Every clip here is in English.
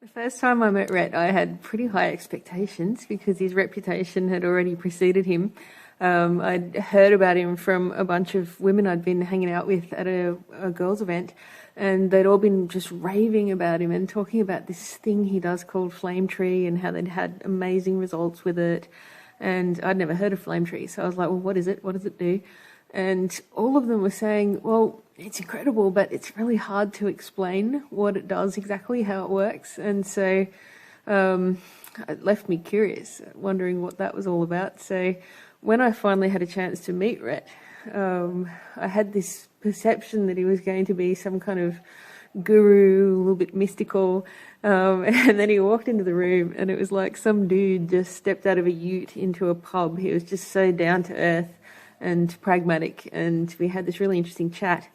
The first time I met Rhett, I had pretty high expectations because his reputation had already preceded him. I'd heard about him from a bunch of women I'd been hanging out with at a girls' event, and they'd all been just raving about him and talking about this thing he does called FlameTree and how they'd had amazing results with it. And I'd never heard of FlameTree, so I was like, well, what is it? What does it do? And all of them were saying, well, it's incredible, but it's really hard to explain what it does exactly, how it works. And so it left me curious, wondering what that was all about. So when I finally had a chance to meet Rhett, I had this perception that he was going to be some kind of guru, a little bit mystical. And then he walked into the room and it was like some dude just stepped out of a ute into a pub. He was just so down to earth and pragmatic, and we had this really interesting chat.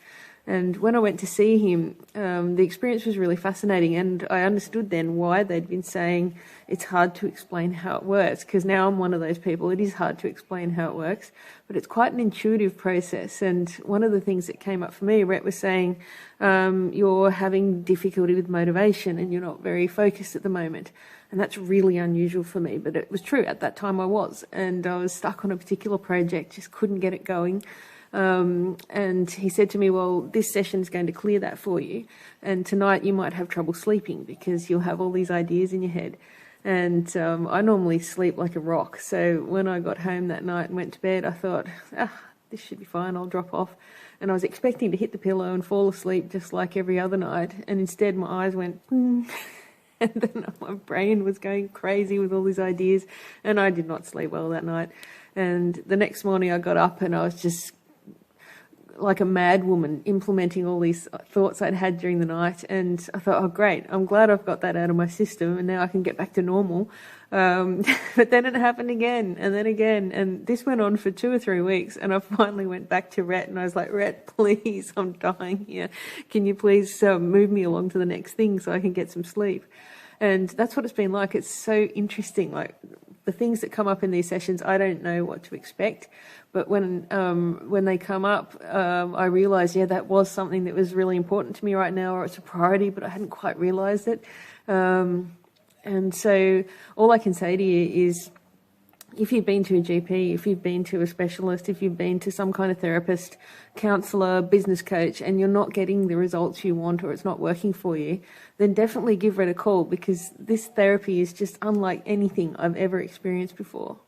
And when I went to see him, the experience was really fascinating, and I understood then why they'd been saying it's hard to explain how it works, because now I'm one of those people. It is hard to explain how it works, but it's quite an intuitive process. And one of the things that came up for me, Rhett was saying, you're having difficulty with motivation and you're not very focused at the moment. And that's really unusual for me, but it was true. At that time I was, and I was stuck on a particular project, just couldn't get it going. And he said to me, well, this session is going to clear that for you. And tonight you might have trouble sleeping because you'll have all these ideas in your head. And I normally sleep like a rock. So when I got home that night and went to bed, I thought, this should be fine, I'll drop off. And I was expecting to hit the pillow and fall asleep just like every other night. And instead my eyes went, and then my brain was going crazy with all these ideas. And I did not sleep well that night. And the next morning I got up and I was just like a mad woman implementing all these thoughts I'd had during the night. And I thought, oh, great, I'm glad I've got that out of my system and now I can get back to normal. But then it happened again and then again. And this went on for 2 or 3 weeks. And I finally went back to Rhett and I was like, Rhett, please, I'm dying here. Can you please move me along to the next thing so I can get some sleep? And that's what it's been like. It's so interesting. Like the things that come up in these sessions, I don't know what to expect. But when they come up, I realised, that was something that was really important to me right now, or it's a priority, but I hadn't quite realised it. And so all I can say to you is, if you've been to a GP, if you've been to a specialist, if you've been to some kind of therapist, counsellor, business coach, and you're not getting the results you want or it's not working for you, then definitely give Red a call, because this therapy is just unlike anything I've ever experienced before.